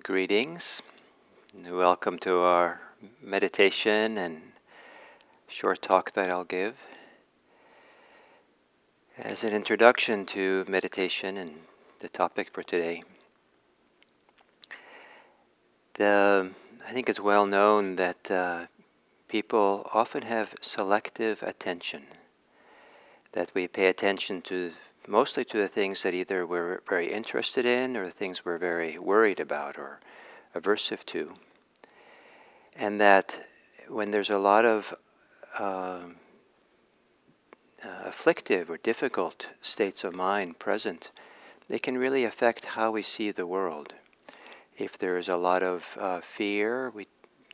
Greetings, and welcome to our meditation and short talk that I'll give. As an introduction to meditation and the topic for today, I think it's well known that people often have selective attention, that we pay attention to mostly to the things that either we're very interested in or the things we're very worried about or aversive to. And that when there's a lot of afflictive or difficult states of mind present, they can really affect how we see the world. If there's a lot of fear,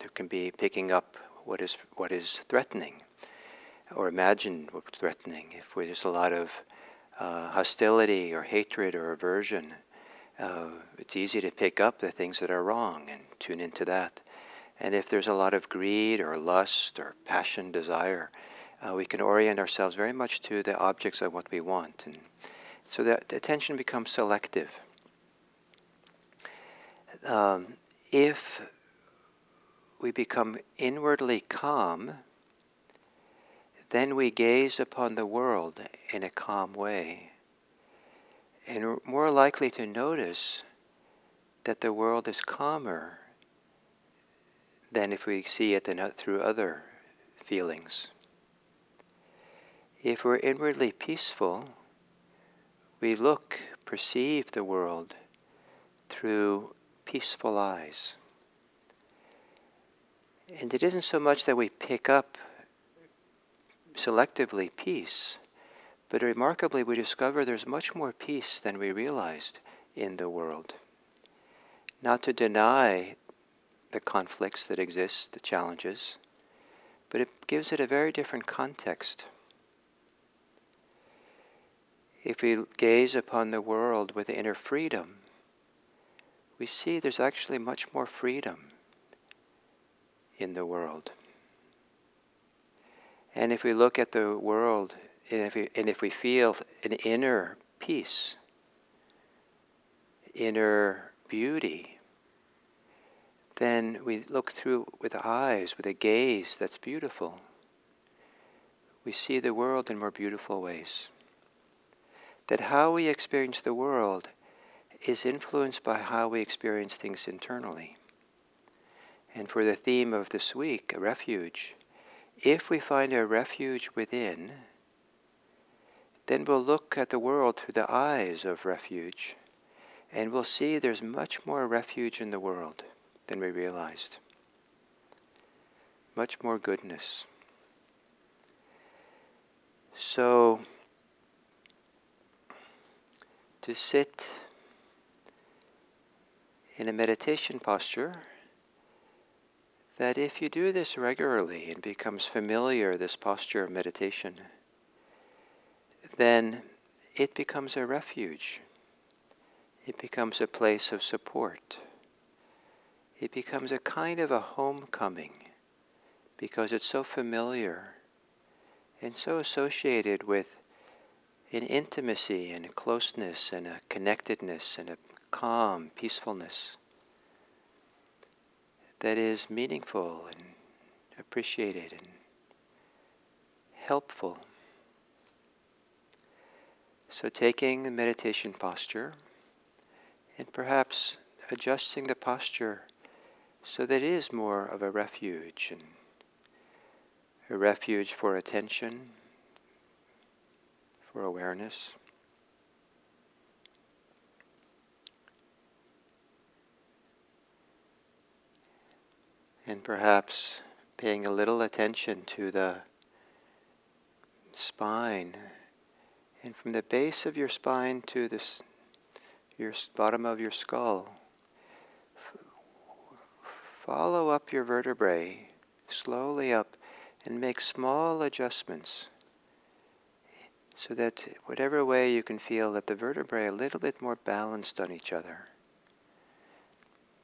there can be picking up what is threatening, or imagine what's threatening. If there's a lot of hostility or hatred or aversion, it's easy to pick up the things that are wrong and tune into that. And if there's a lot of greed or lust or passion, desire, we can orient ourselves very much to the objects of what we want. And so that the attention becomes selective. If we become inwardly calm, then we gaze upon the world in a calm way, and we're more likely to notice that the world is calmer than if we see it through other feelings. If we're inwardly peaceful, we perceive the world through peaceful eyes. And it isn't so much that we pick up selectively peace, but remarkably we discover there's much more peace than we realized in the world. Not to deny the conflicts that exist, the challenges, but it gives it a very different context. If we gaze upon the world with inner freedom, we see there's actually much more freedom in the world. And if we look at the world, and if we feel an inner peace, inner beauty, then we look through with eyes, with a gaze that's beautiful. We see the world in more beautiful ways. That how we experience the world is influenced by how we experience things internally. And for the theme of this week, a refuge, if we find a refuge within, then we'll look at the world through the eyes of refuge, and we'll see there's much more refuge in the world than we realized. Much more goodness. So, to sit in a meditation posture, that if you do this regularly and becomes familiar, this posture of meditation, then it becomes a refuge. It becomes a place of support. It becomes a kind of a homecoming because it's so familiar and so associated with an intimacy and a closeness and a connectedness and a calm peacefulness that is meaningful and appreciated and helpful. So taking the meditation posture and perhaps adjusting the posture so that it is more of a refuge, and a refuge for attention, for awareness. And perhaps paying a little attention to the spine, and from the base of your spine to your bottom of your skull, follow up your vertebrae, slowly up, and make small adjustments so that whatever way you can feel that the vertebrae are a little bit more balanced on each other,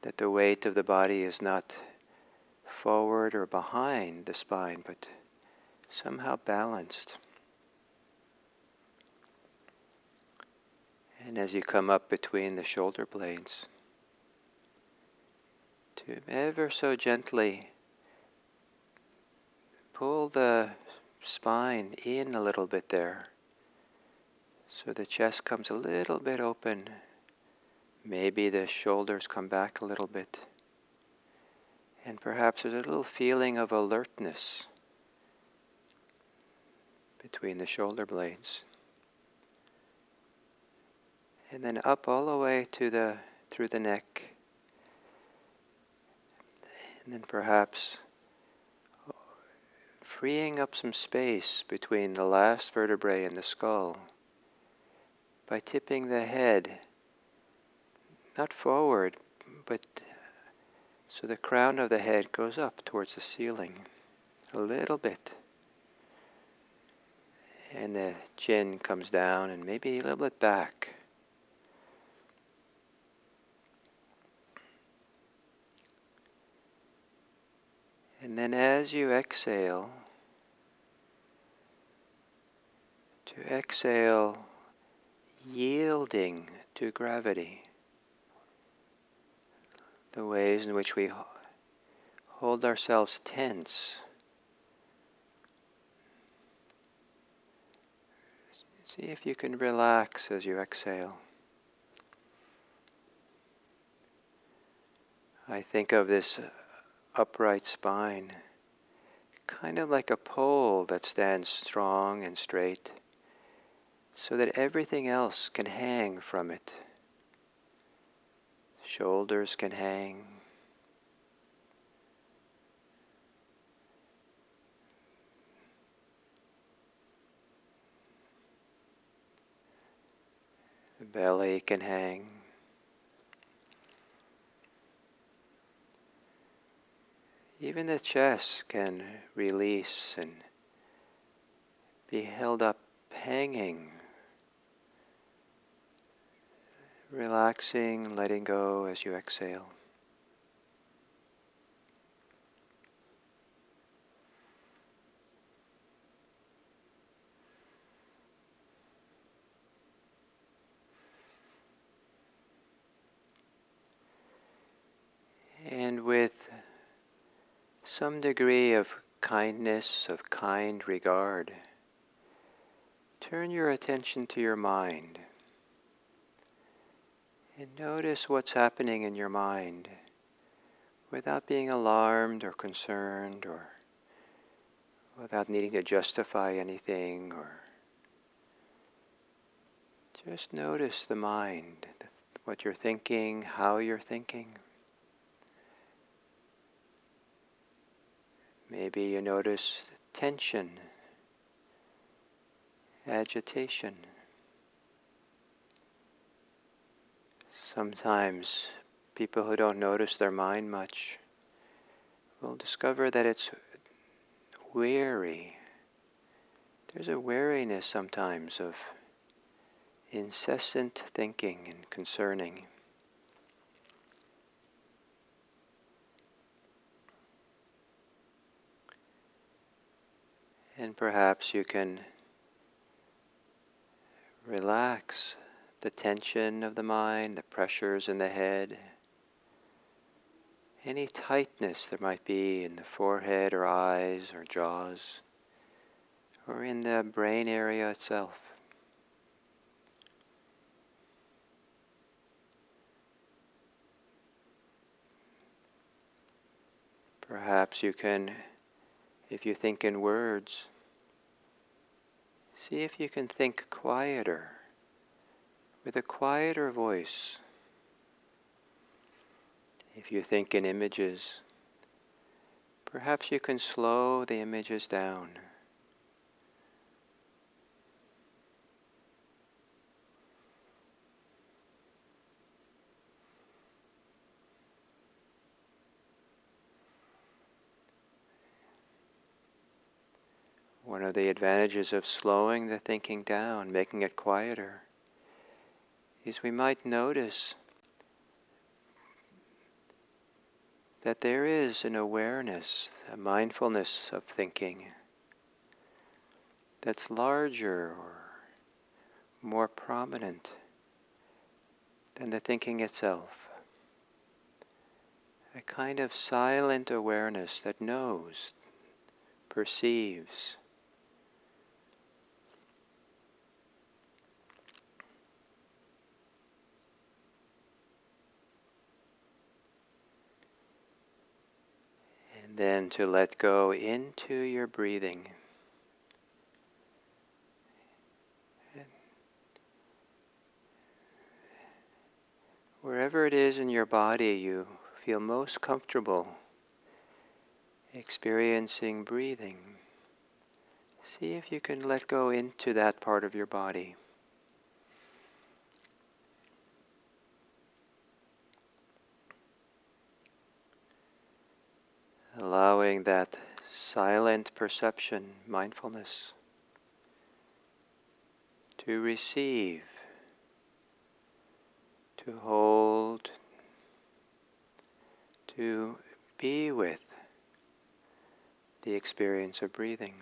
that the weight of the body is not forward or behind the spine, but somehow balanced. And as you come up between the shoulder blades, to ever so gently pull the spine in a little bit there, so the chest comes a little bit open. Maybe the shoulders come back a little bit. And perhaps there's a little feeling of alertness between the shoulder blades. And then up all the way to through the neck. And then perhaps freeing up some space between the last vertebrae and the skull by tipping the head, not forward, but so the crown of the head goes up towards the ceiling a little bit. And the chin comes down and maybe a little bit back. And then as you exhale, to exhale yielding to gravity, the ways in which we hold ourselves tense. See if you can relax as you exhale. I think of this upright spine, kind of like a pole that stands strong and straight, so that everything else can hang from it. Shoulders can hang. The belly can hang. Even the chest can release and be held up hanging, relaxing, letting go as you exhale. And with some degree of kindness, of kind regard, turn your attention to your mind and notice what's happening in your mind without being alarmed or concerned or without needing to justify anything, or just notice the mind, what you're thinking, how you're thinking. Maybe you notice tension, agitation. Sometimes people who don't notice their mind much will discover that it's weary. There's a weariness sometimes of incessant thinking and concerning. And perhaps you can relax the tension of the mind, the pressures in the head, any tightness there might be in the forehead or eyes or jaws, or in the brain area itself. Perhaps you can, if you think in words, see if you can think quieter, with a quieter voice. If you think in images, perhaps you can slow the images down. One of the advantages of slowing the thinking down, making it quieter, is we might notice that there is an awareness, a mindfulness of thinking that's larger or more prominent than the thinking itself. a kind of silent awareness that knows, perceives. And then to let go into your breathing. Wherever it is in your body you feel most comfortable experiencing breathing, see if you can let go into that part of your body. Allowing that silent perception, mindfulness, to receive, to hold, to be with the experience of breathing.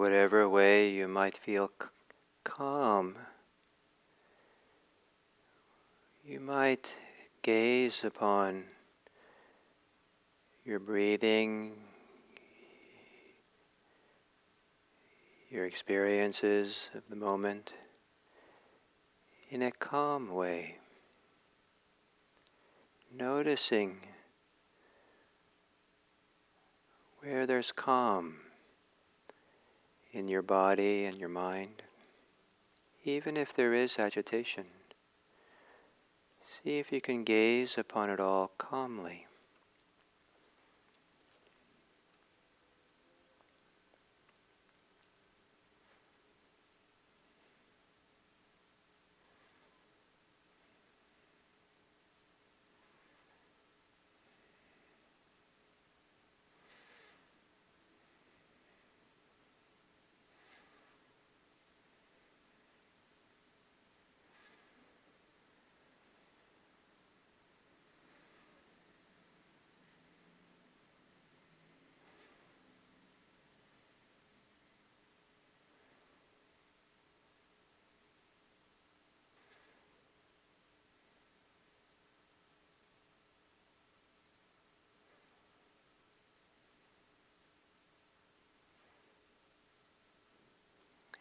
whatever way you might feel calm, you might gaze upon your breathing, your experiences of the moment in a calm way, noticing where there's calm in your body and your mind, even if there is agitation. See if you can gaze upon it all calmly.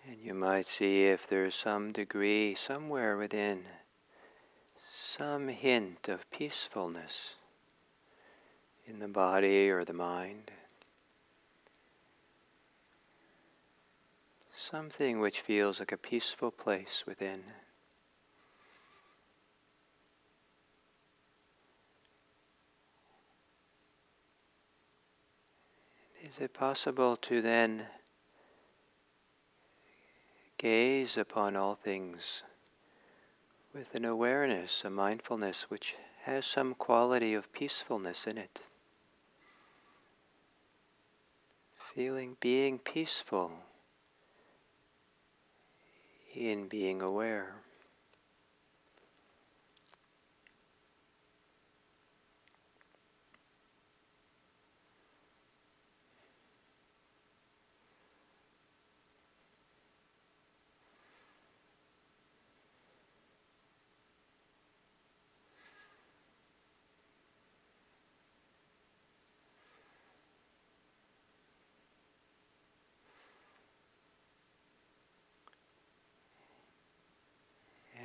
And you might see if there's some degree, somewhere within, some hint of peacefulness in the body or the mind. Something which feels like a peaceful place within. Is it possible to then gaze upon all things with an awareness, a mindfulness which has some quality of peacefulness in it? Being peaceful in being aware.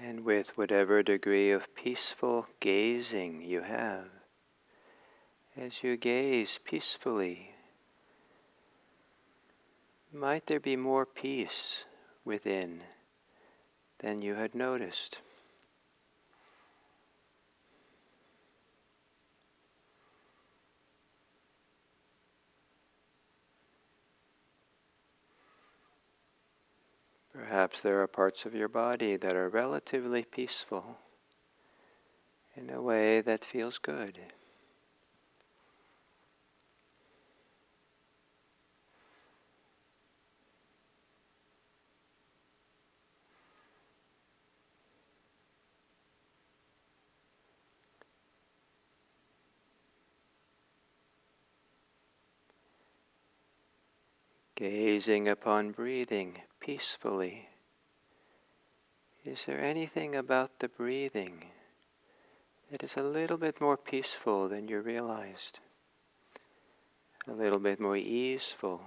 And with whatever degree of peaceful gazing you have, as you gaze peacefully, might there be more peace within than you had noticed? Perhaps there are parts of your body that are relatively peaceful in a way that feels good. Gazing upon breathing peacefully. Is there anything about the breathing that is a little bit more peaceful than you realized? A little bit more easeful?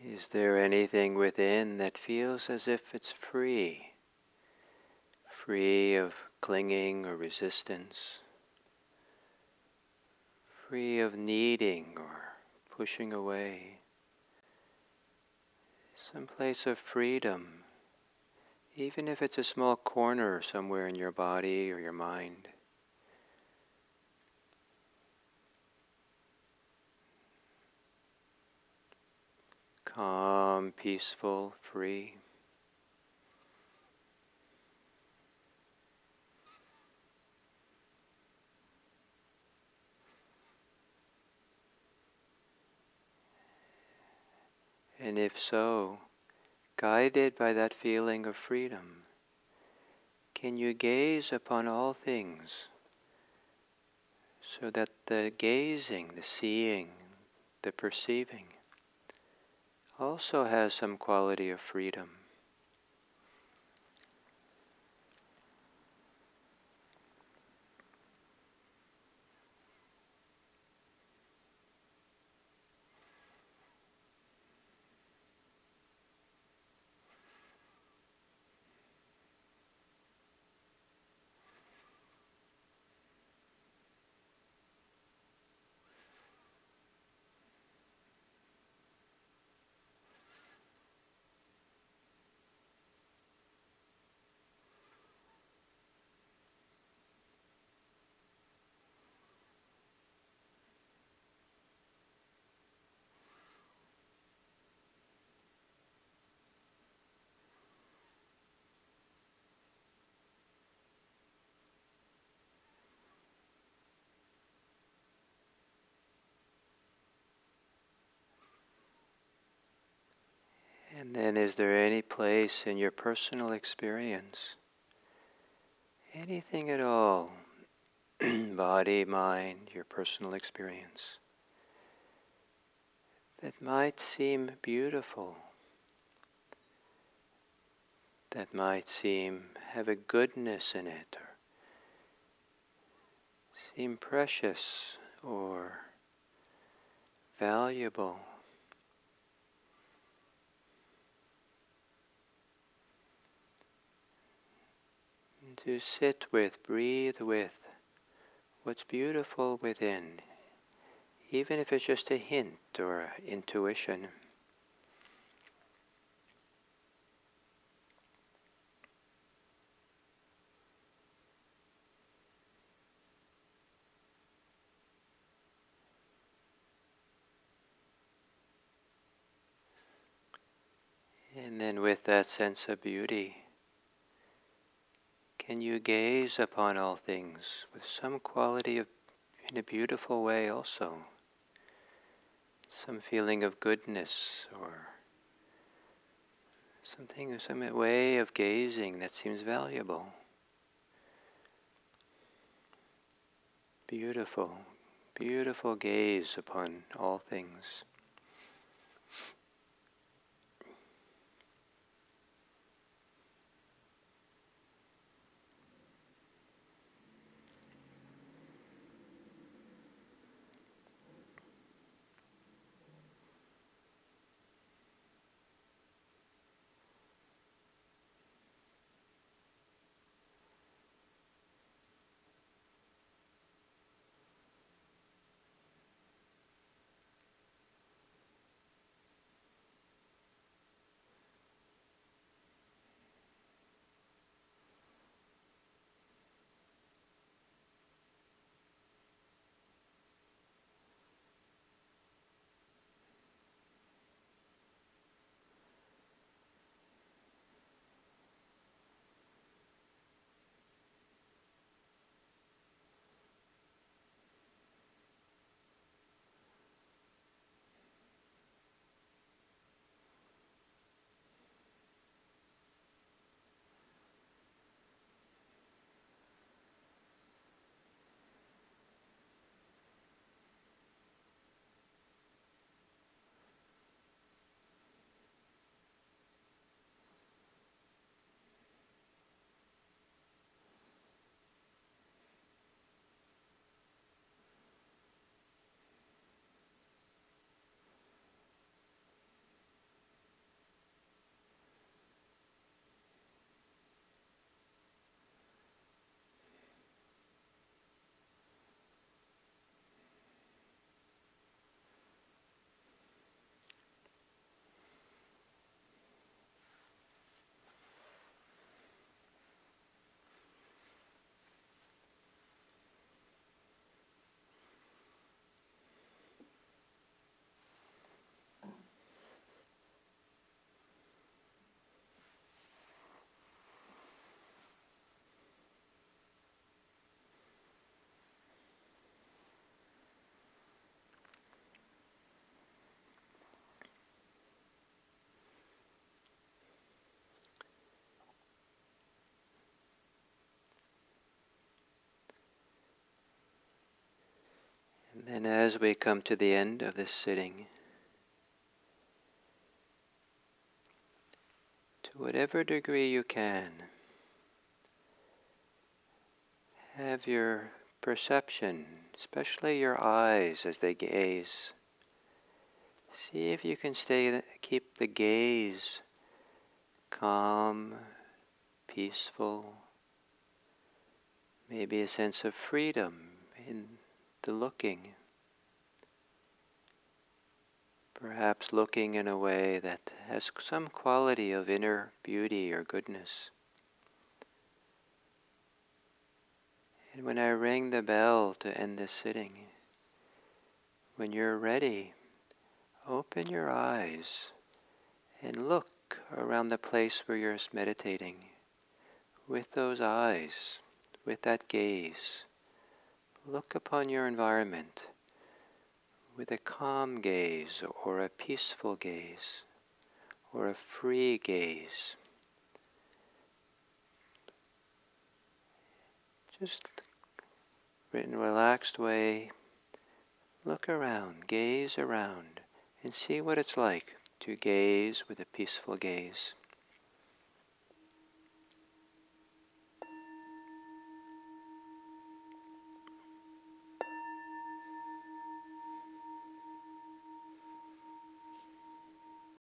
Is there anything within that feels as if it's free? Free of clinging or resistance? Free of needing or pushing away? Some place of freedom, even if it's a small corner somewhere in your body or your mind. Calm, peaceful, free. And if so, guided by that feeling of freedom, can you gaze upon all things so that the gazing, the seeing, the perceiving also has some quality of freedom? And then is there any place in your personal experience, anything at all, body, mind, your personal experience, that might seem beautiful, that might have a goodness in it, or seem precious or valuable? And to sit with, breathe with what's beautiful within, even if it's just a hint or intuition. And then with that sense of beauty, can you gaze upon all things with some quality of, in a beautiful way also? Some feeling of goodness or something, some way of gazing that seems valuable. Beautiful, beautiful gaze upon all things. And as we come to the end of this sitting, to whatever degree you can, have your perception, especially your eyes as they gaze. See if you can keep the gaze calm, peaceful, maybe a sense of freedom in the looking. Perhaps looking in a way that has some quality of inner beauty or goodness. And when I ring the bell to end this sitting, when you're ready, open your eyes and look around the place where you're meditating with those eyes, with that gaze. Look upon your environment with a calm gaze or a peaceful gaze or a free gaze. Just in a relaxed way, look around, gaze around, and see what it's like to gaze with a peaceful gaze.